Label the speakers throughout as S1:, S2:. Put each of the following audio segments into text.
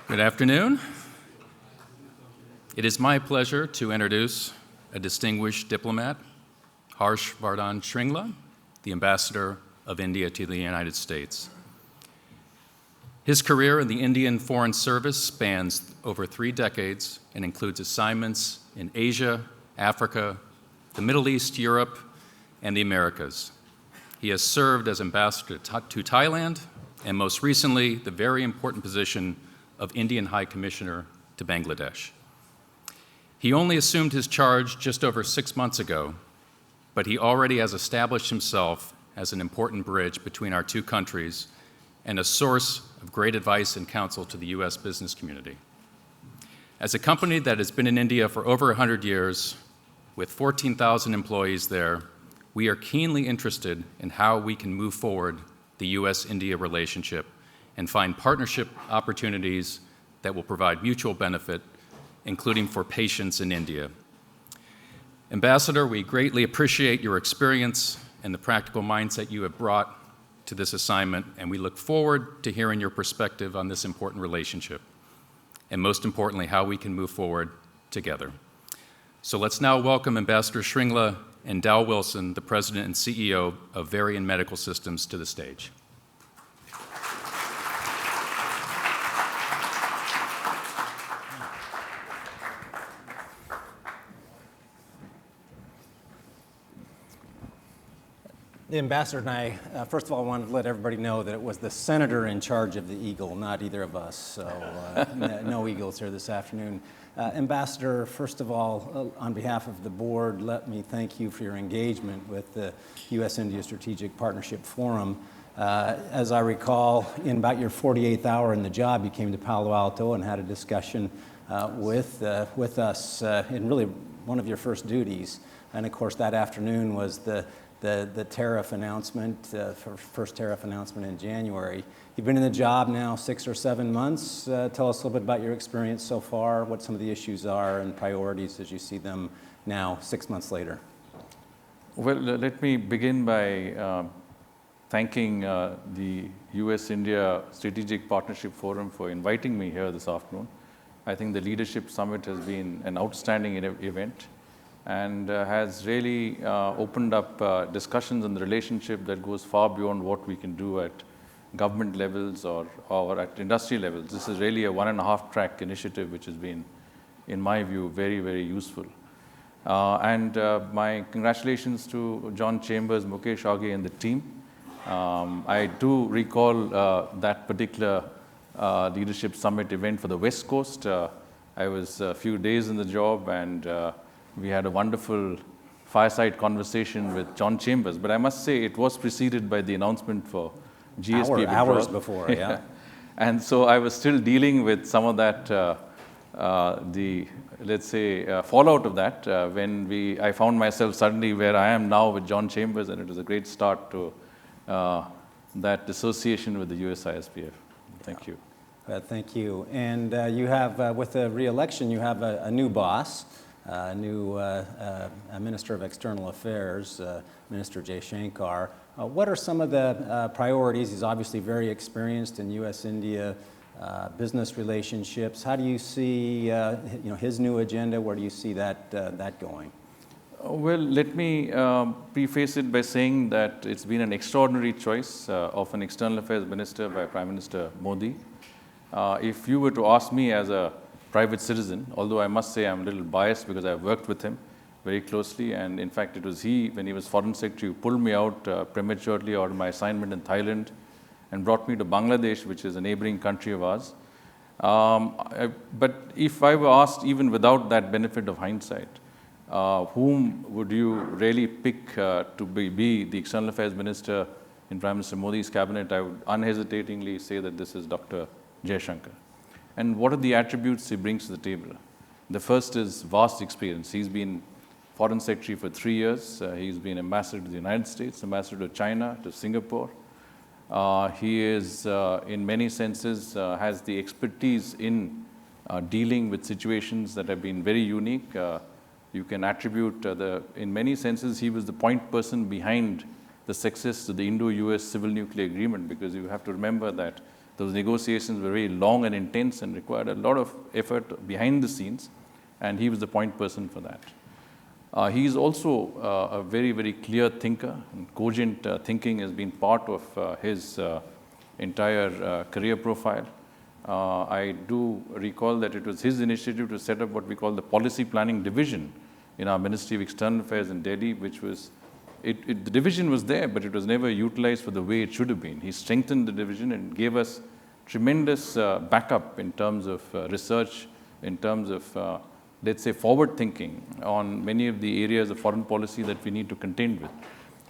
S1: Good afternoon. It is my pleasure to introduce a distinguished diplomat, Harsh V Shringla, the Ambassador of India to the United States. His career in the Indian Foreign Service spans over 3 decades and includes assignments in Asia, Africa, the Middle East, Europe, and the Americas. He has served as ambassador to Thailand and most recently the very important position of Indian High Commissioner to Bangladesh. He only assumed his charge just over 6 months ago, but he already has established himself as an important bridge between our two countries and a source of great advice and counsel to the U.S. business community. As a company that has been in India for over 100 years, with 14,000 employees there, we are keenly interested in how we can move forward the U.S.-India relationship and find partnership opportunities that will provide mutual benefit, including for patients in India. Ambassador, we greatly appreciate your experience and the practical mindset you have brought to this assignment, and we look forward to hearing your perspective on this important relationship, and most importantly, how we can move forward together. So let's now welcome Ambassador Shringla and Dow Wilson, the President and CEO of Varian Medical Systems, to the stage.
S2: The ambassador and I, first of all, wanted to let everybody know that it was the senator in charge of the eagle, not either of us. So no eagles here this afternoon. Ambassador, first of all, on behalf of the board, let me thank you for your engagement with the U.S.-India Strategic Partnership Forum. As I recall, in about your 48th hour in the job, you came to Palo Alto and had a discussion with us in really one of your first duties. And of course, that afternoon was the tariff announcement, first tariff announcement in January. You've been in the job now 6 or 7 months. Tell us a little bit about your experience so far, what some of the issues are and priorities as you see them now 6 months later.
S3: Well, let me begin by thanking the US-India Strategic Partnership Forum for inviting me here this afternoon. I think the Leadership Summit has been an outstanding event and has really opened up discussions on the relationship that goes far beyond what we can do at government levels or at industry levels. This is really a 1.5-track initiative which has been, in my view, very, very useful. And my congratulations to John Chambers, Mukesh Aghe, and the team. I do recall that particular Leadership Summit event for the West Coast. I was a few days in the job, and we had a wonderful fireside conversation with John Chambers, but I must say it was preceded by the announcement for GSP.
S2: Hours before, yeah.
S3: And so I was still dealing with some of that, let's say, fallout of that when I found myself suddenly where I am now with John Chambers, and it was a great start to that association with the USISPF. Thank you.
S2: Thank you. And you have, with the re-election, you have a new boss. New Minister of External Affairs, Minister Shankar. What are some of the priorities? He's obviously very experienced in U.S.-India business relationships. How do you see his new agenda? Where do you see that going?
S3: Well, let me preface it by saying that it's been an extraordinary choice of an External Affairs Minister by Prime Minister Modi. If you were to ask me as a private citizen, although I must say I'm a little biased because I've worked with him very closely, and in fact it was he, when he was Foreign Secretary, who pulled me out prematurely out of my assignment in Thailand and brought me to Bangladesh, which is a neighboring country of ours. But if I were asked, even without that benefit of hindsight, whom would you really pick to be the External Affairs Minister in Prime Minister Modi's cabinet, I would unhesitatingly say that this is Dr. Shankar. And what are the attributes he brings to the table? The first is vast experience. He's been Foreign Secretary for 3 years. He's been Ambassador to the United States, Ambassador to China, to Singapore. He is, in many senses, has the expertise in dealing with situations that have been very unique. You can attribute, in many senses, he was the point person behind the success of the Indo-US Civil Nuclear Agreement, because you have to remember that Those negotiations were very long and intense and required a lot of effort behind the scenes, and he was the point person for that. He is also a very, very clear thinker, and cogent thinking has been part of his entire career profile. I do recall that it was his initiative to set up what we call the Policy Planning Division in our Ministry of External Affairs in Delhi, which was, the division was there, but it was never utilized for the way it should have been. He strengthened the division and gave us tremendous backup in terms of research, in terms of, let's say, forward thinking on many of the areas of foreign policy that we need to contend with.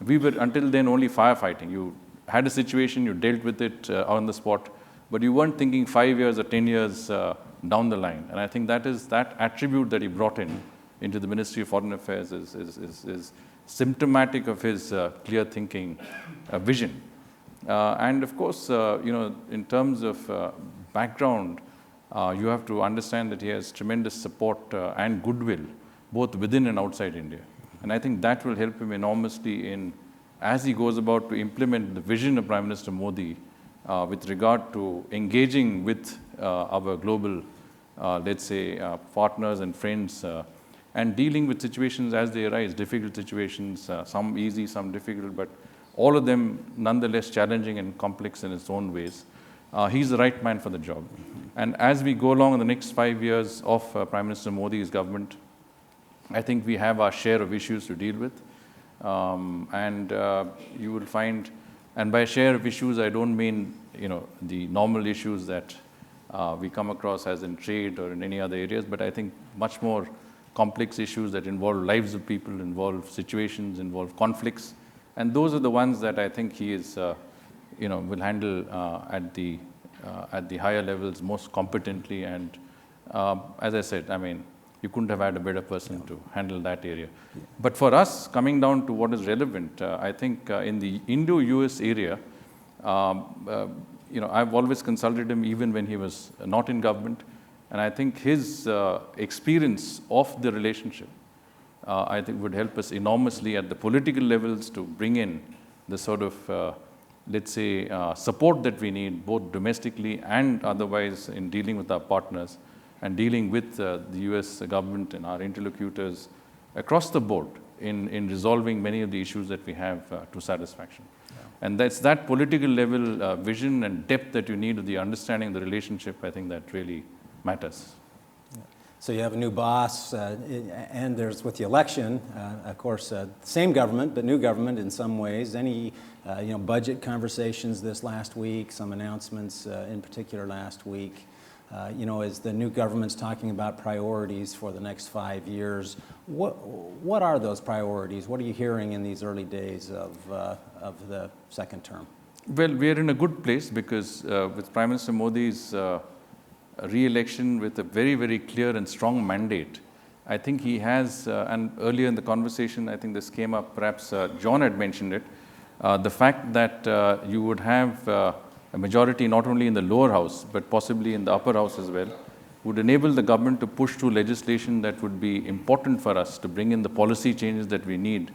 S3: We were until then only firefighting. You had a situation, you dealt with it on the spot, but you weren't thinking 5 years or 10 years down the line. And I think that is that attribute that he brought into the Ministry of Foreign Affairs is symptomatic of his clear thinking vision. And of course, in terms of background, you have to understand that he has tremendous support and goodwill, both within and outside India. And I think that will help him enormously as he goes about to implement the vision of Prime Minister Modi with regard to engaging with our global, let's say, partners and friends and dealing with situations as they arise, difficult situations, some easy, some difficult, but all of them nonetheless challenging and complex in its own ways. He's the right man for the job. And as we go along in the next 5 years of Prime Minister Modi's government, I think we have our share of issues to deal with. And you will find, and by share of issues, I don't mean, the normal issues that we come across as in trade or in any other areas, but I think much more complex issues that involve lives of people, involve situations, involve conflicts. And those are the ones that I think he is, will handle at the higher levels most competently. And as I said, I mean, you couldn't have had a better person to handle that area. But for us, coming down to what is relevant, I think in the Indo-US area, I've always consulted him even when he was not in government. And I think his experience of the relationship, I think would help us enormously at the political levels to bring in the sort of, let's say, support that we need, both domestically and otherwise in dealing with our partners and dealing with the US government and our interlocutors across the board in resolving many of the issues that we have to satisfaction. Yeah. And that's that political level vision and depth that you need of the understanding of the relationship, I think that really matters.
S2: So you have a new boss, and there's with the election, of course, same government, but new government in some ways. Any, budget conversations this last week, some announcements in particular last week. As the new government's talking about priorities for the next 5 years, what are those priorities? What are you hearing in these early days of the second term?
S3: Well, we are in a good place because with Prime Minister Modi's re-election with a very, very clear and strong mandate, I think he has, and earlier in the conversation, I think this came up, perhaps John had mentioned it, the fact that you would have a majority not only in the lower house, but possibly in the upper house as well, would enable the government to push through legislation that would be important for us to bring in the policy changes that we need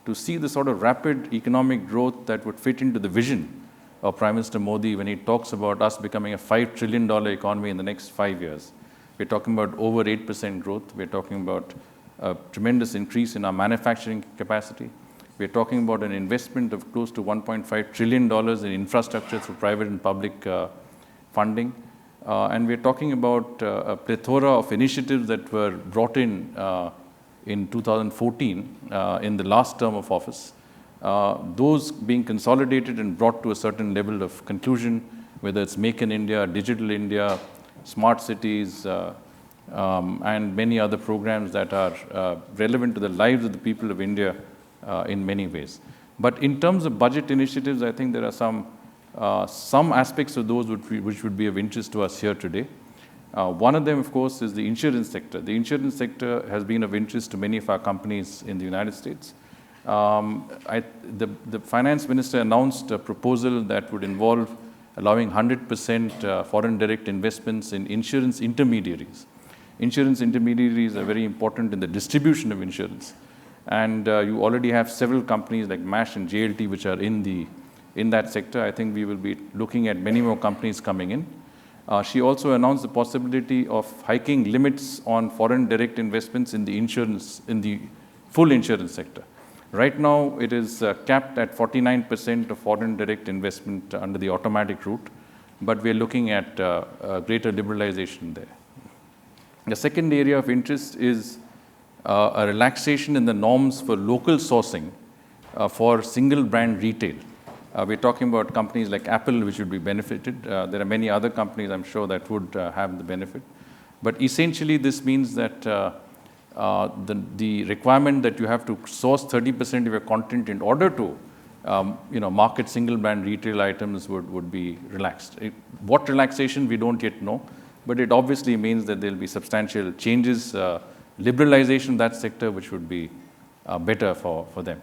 S3: to see the sort of rapid economic growth that would fit into the vision of Prime Minister Modi when he talks about us becoming a $5 trillion economy in the next 5 years. We're talking about over 8% growth. We're talking about a tremendous increase in our manufacturing capacity. We're talking about an investment of close to $1.5 trillion in infrastructure through private and public funding. And we're talking about a plethora of initiatives that were brought in 2014 in the last term of office. Those being consolidated and brought to a certain level of conclusion, whether it's Make in India, Digital India, Smart Cities, and many other programs that are relevant to the lives of the people of India in many ways. But in terms of budget initiatives, I think there are some aspects of those which would be of interest to us here today. One of them, of course, is the insurance sector. The insurance sector has been of interest to many of our companies in the United States. The finance minister announced a proposal that would involve allowing 100% foreign direct investments in insurance intermediaries. Insurance intermediaries are very important in the distribution of insurance. And you already have several companies like MASH and JLT which are in the in that sector. I think we will be looking at many more companies coming in. She also announced the possibility of hiking limits on foreign direct investments in the full insurance sector. Right now, it is capped at 49% of foreign direct investment under the automatic route, but we are looking at greater liberalization there. The second area of interest is a relaxation in the norms for local sourcing for single brand retail. We're talking about companies like Apple, which would be benefited. There are many other companies, I'm sure, that would have the benefit. But essentially, this means that the requirement that you have to source 30% of your content in order to market single brand retail items would be relaxed. What relaxation, we don't yet know, but it obviously means that there'll be substantial changes, liberalization of that sector, which would be better for them.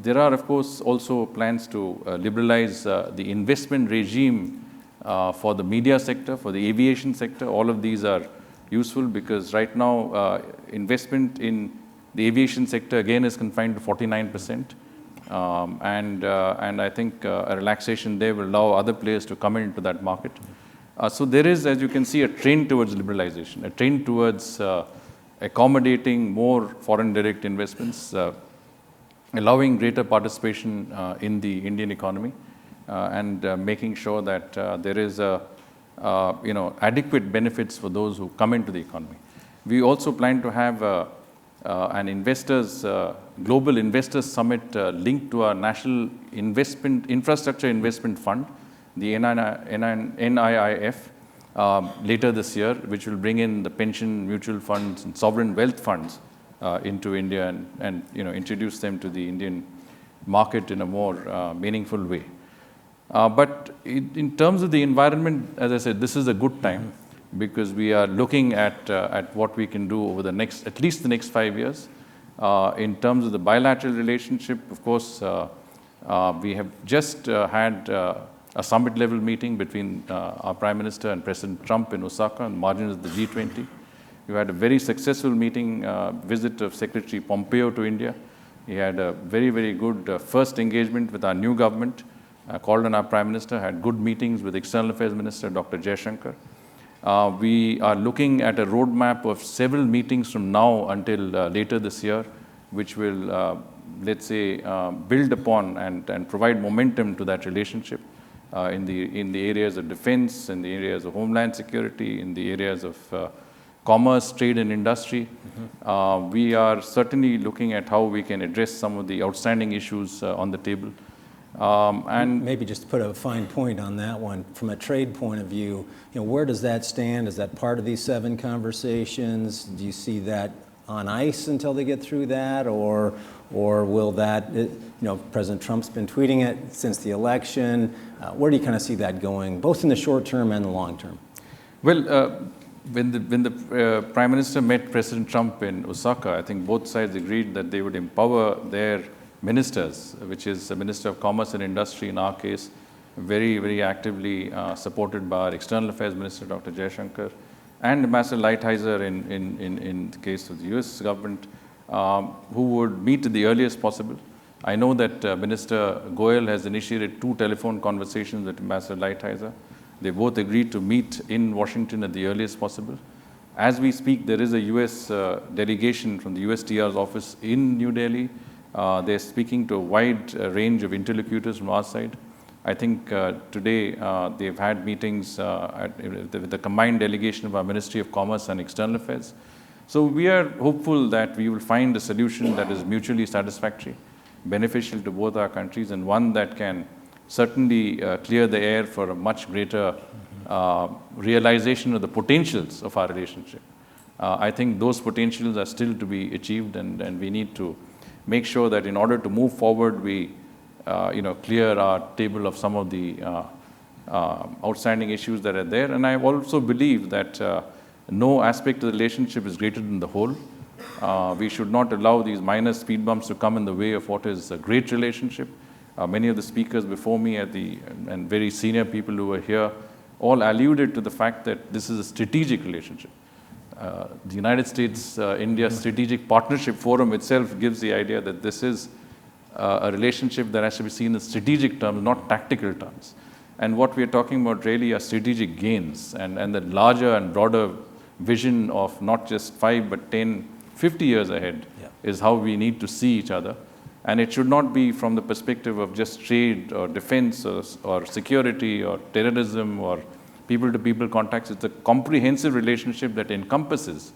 S3: There are, of course, also plans to liberalize the investment regime for the media sector, for the aviation sector. All of these are useful because right now investment in the aviation sector again is confined to 49%. And I think a relaxation there will allow other players to come into that market. So there is, as you can see, a trend towards liberalization, a trend towards accommodating more foreign direct investments, allowing greater participation in the Indian economy, and making sure that there is adequate benefits for those who come into the economy. We also plan to have an global investors summit linked to our National Infrastructure Investment Fund, the NIIF, later this year, which will bring in the pension, mutual funds, and sovereign wealth funds into India and introduce them to the Indian market in a more meaningful way. But in terms of the environment, as I said, this is a good time because we are looking at what we can do over at least the next 5 years. In terms of the bilateral relationship, of course, we have just had a summit level meeting between our Prime Minister and President Trump in Osaka on the margins of the G20. We had a very successful visit of Secretary Pompeo to India. He had a very, very good first engagement with our new government, called on our Prime Minister, had good meetings with External Affairs Minister Dr. Shankar. We are looking at a roadmap of several meetings from now until later this year, which will, let's say, build upon and provide momentum to that relationship in the areas of defense, in the areas of homeland security, in the areas of commerce, trade, and industry. We are certainly looking at how we can address some of the outstanding issues on the table.
S2: And maybe just to put a fine point on that one, from a trade point of view, where does that stand? Is that part of these 7 conversations? Do you see that on ice until they get through that, or will that? President Trump's been tweeting it since the election. Where do you kind of see that going, both in the short term and the long term?
S3: Well, when the Prime Minister met President Trump in Osaka, I think both sides agreed that they would empower their ministers, which is the Minister of Commerce and Industry in our case, very, very actively supported by our External Affairs Minister, Dr. Jaishankar, and Ambassador Lighthizer in the case of the US government, who would meet at the earliest possible. I know that Minister Goyal has initiated 2 telephone conversations with Ambassador Lighthizer. They both agreed to meet in Washington at the earliest possible. As we speak, there is a US delegation from the USTR's office in New Delhi. They're speaking to a wide range of interlocutors from our side. I think today they've had meetings with the combined delegation of our Ministry of Commerce and External Affairs. So we are hopeful that we will find a solution that is mutually satisfactory, beneficial to both our countries, and one that can certainly clear the air for a much greater realization of the potentials of our relationship. I think those potentials are still to be achieved, and we need to make sure that in order to move forward, we clear our table of some of the outstanding issues that are there. And I also believe that no aspect of the relationship is greater than the whole. We should not allow these minor speed bumps to come in the way of what is a great relationship. Many of the speakers before me and very senior people who were here all alluded to the fact that this is a strategic relationship. The United States-India Strategic Partnership Forum itself gives the idea that this is a relationship that has to be seen in strategic terms, not tactical terms. And what we are talking about really are strategic gains and the larger and broader vision of not just 5, but 10, 50 years ahead is how we need to see each other. And it should not be from the perspective of just trade or defense or security or terrorism or people-to-people contacts. It's a comprehensive relationship that encompasses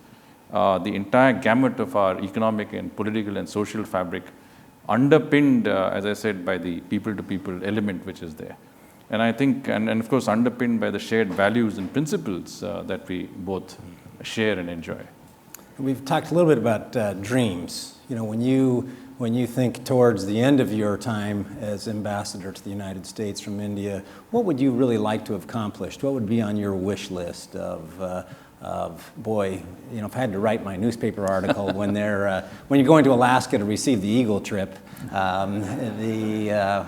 S3: the entire gamut of our economic and political and social fabric, underpinned, as I said, by the people-to-people element which is there. And I think, and of course, underpinned by the shared values and principles that we both share and enjoy.
S2: We've talked a little bit about dreams. You know, when you think towards the end of your time as ambassador to the United States from India, what would you really like to have accomplished? What would be on your wish list of boy, you know, if I had to write my newspaper article when you're going to Alaska to receive the Eagle trip,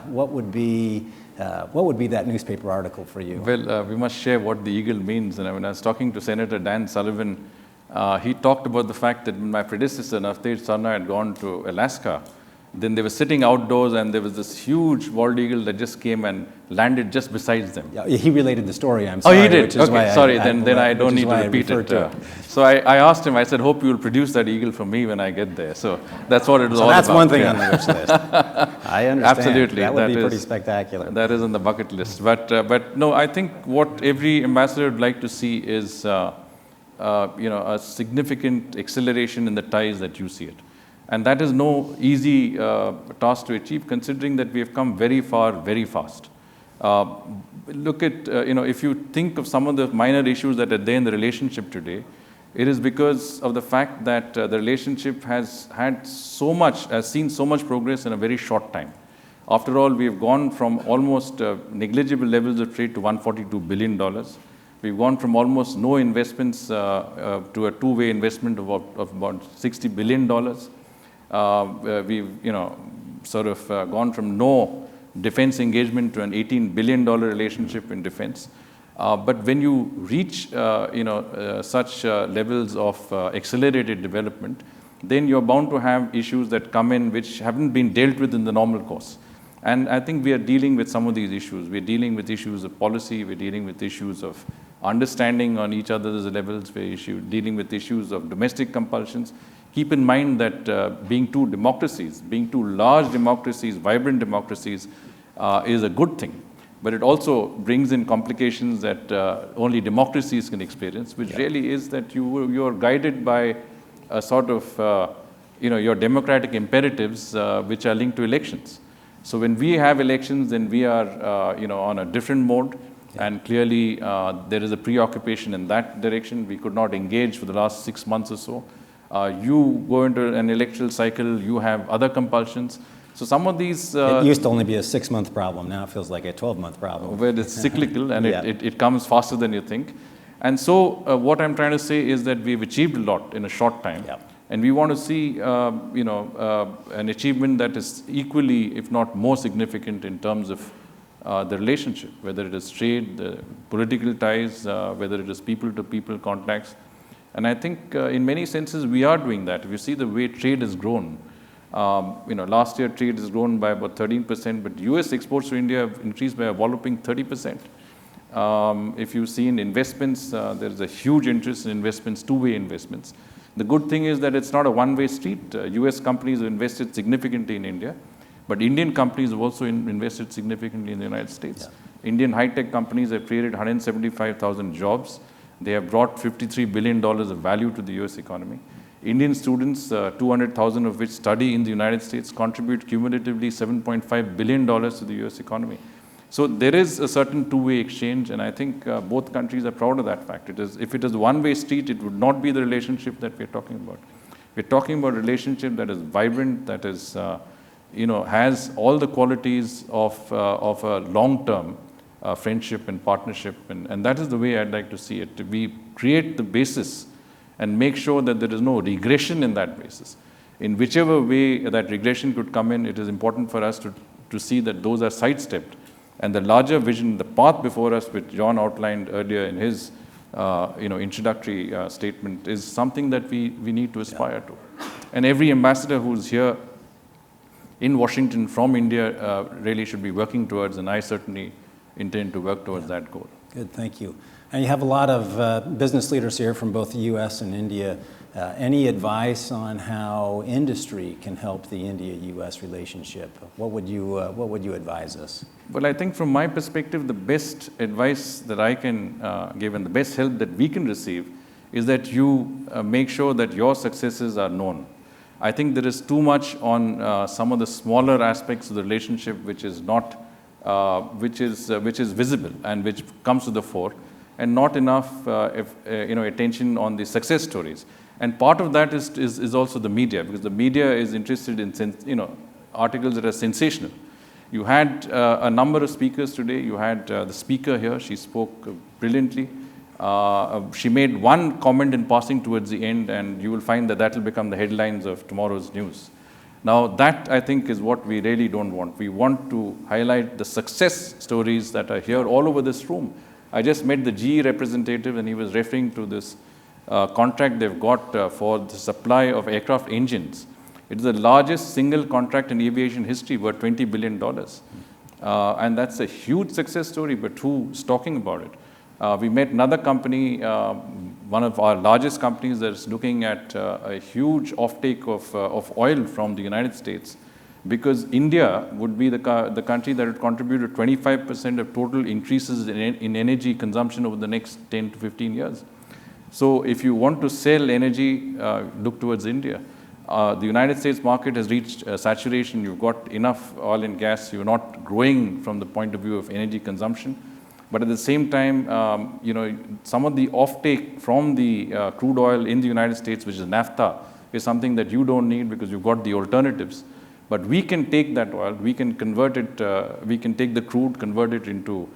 S2: what would be that newspaper article for you?
S3: Well, we must share what the eagle means. And when I was talking to Senator Dan Sullivan, he talked about the fact that when my predecessor, Navtej Sarna, had gone to Alaska, then they were sitting outdoors and there was this huge bald eagle that just came and landed just beside them.
S2: Yeah, he related the story, I'm sorry.
S3: Oh, he did?
S2: Which is
S3: Okay, sorry, then I don't need to repeat it. So I asked him, I said, hope you will produce that eagle for me when I get there. So that's what it was all about.
S2: So that's one thing on the wish list. I understand.
S3: Absolutely.
S2: That would be pretty spectacular.
S3: That is on the bucket list. But no, I think what every ambassador would like to see is a significant acceleration in the ties that you see it. And that is no easy task to achieve, considering that we have come very far, very fast. Look at, if you think of some of the minor issues that are there in the relationship today, it is because of the fact that the relationship has seen so much progress in a very short time. After all, we have gone from almost negligible levels of trade to $142 billion. We've gone from almost no investments to a two-way investment of about $60 billion. We've, gone from no defense engagement to an $18 billion relationship in defense. But when you reach, such levels of accelerated development, then you're bound to have issues that come in which haven't been dealt with in the normal course. And I think we are dealing with some of these issues. We're dealing with issues of policy. We're dealing with issues of understanding on each other's levels. We're dealing with issues of domestic compulsions. Keep in mind that being two large democracies, vibrant democracies, is a good thing. But it also brings in complications that only democracies can experience, which really is that you are guided by a sort of, your democratic imperatives, which are linked to elections. So when we have elections, then we are, on a different mode. And clearly, there is a preoccupation in that direction. We could not engage for the last 6 months or so. You go into an electoral cycle, you have other compulsions. So some of these...
S2: it used to only be a 6-month problem. Now it feels like a 12-month problem.
S3: Where it's cyclical and it comes faster than you think. And so what I'm trying to say is that we've achieved a lot in a short time.
S2: Yeah.
S3: And we want to see, an achievement that is equally, if not more significant in terms of the relationship, whether it is trade, the political ties, whether it is people-to-people contacts. And I think in many senses we are doing that. If you see the way trade has grown, last year trade has grown by about 13%, but US exports to India have increased by a walloping 30%. If you see in investments, there is a huge interest in investments, two-way investments. The good thing is that it's not a one-way street. US companies have invested significantly in India, but Indian companies have also invested significantly in the United States. Yeah. Indian high-tech companies have created 175,000 jobs. They have brought $53 billion of value to the US economy. Indian students, 200,000 of which study in the United States, contribute cumulatively $7.5 billion to the US economy. So there is a certain two-way exchange, and I think both countries are proud of that fact. If it is a one-way street, it would not be the relationship that we're talking about. We're talking about a relationship that is vibrant, that is, has all the qualities of a long-term friendship and partnership, and that is the way I'd like to see it. We create the basis and make sure that there is no regression in that basis. In whichever way that regression could come in, it is important for us to see that those are sidestepped. And the larger vision, the path before us, which John outlined earlier in his introductory statement, is something that we need to aspire to. And every ambassador who's here in Washington from India really should be working towards, and I certainly intend to work towards that goal.
S2: Good, thank you. And you have a lot of business leaders here from both the U.S. and India. Any advice on how industry can help the India-U.S. relationship? What would you advise us?
S3: Well, I think from my perspective, the best advice that I can give and the best help that we can receive is that you make sure that your successes are known. I think there is too much on some of the smaller aspects of the relationship which is not, which is visible and which comes to the fore, and not enough attention on the success stories. And part of that is also the media, because the media is interested in articles that are sensational. You had a number of speakers today. You had the speaker here. She spoke brilliantly. She made one comment in passing towards the end, and you will find that will become the headlines of tomorrow's news. Now, that, I think, is what we really don't want. We want to highlight the success stories that are here all over this room. I just met the GE representative, and he was referring to this contract they've got for the supply of aircraft engines. It's the largest single contract in aviation history, worth $20 billion. And that's a huge success story, but who's talking about it? We met another company, one of our largest companies that's looking at a huge offtake of oil from the United States, because India would be the country that would contribute to 25% of total increases in energy consumption over the next 10 to 15 years. So if you want to sell energy, look towards India. The United States market has reached saturation. You've got enough oil and gas. You're not growing from the point of view of energy consumption. But at the same time, some of the offtake from the crude oil in the United States, which is naphtha, is something that you don't need because you've got the alternatives. But we can take that oil, we can convert it, we can take the crude, convert it into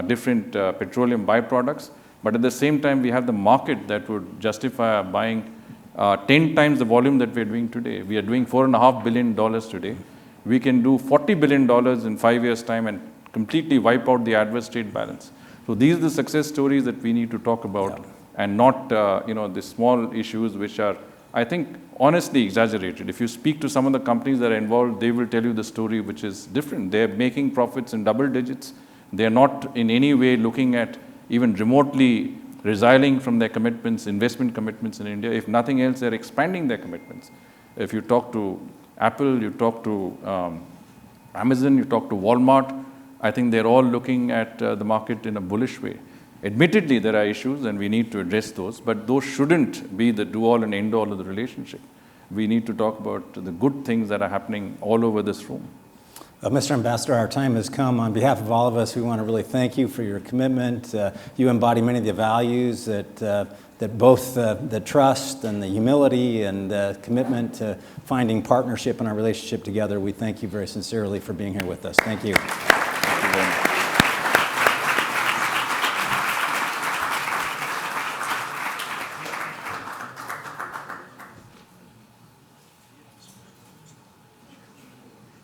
S3: different petroleum byproducts. But at the same time, we have the market that would justify buying 10 times the volume that we're doing today. We are doing $4.5 billion today. We can do $40 billion in 5 years' time and completely wipe out the adverse trade balance. So these are the success stories that we need to talk about, and not the small issues which are, I think, honestly exaggerated. If you speak to some of the companies that are involved, they will tell you the story which is different. They're making profits in double digits. They're not in any way looking at even remotely resiling from their commitments, investment commitments in India. If nothing else, they're expanding their commitments. If you talk to Apple, you talk to Amazon, you talk to Walmart, I think they're all looking at the market in a bullish way. Admittedly, there are issues and we need to address those, but those shouldn't be the do-all and end-all of the relationship. We need to talk about the good things that are happening all over this room.
S2: Mr. Ambassador, our time has come. On behalf of all of us, we want to really thank you for your commitment. You embody many of the values that both the trust and the humility and the commitment to finding partnership in our relationship together. We thank you very sincerely for being here with us. Thank you.
S3: Thank you very much.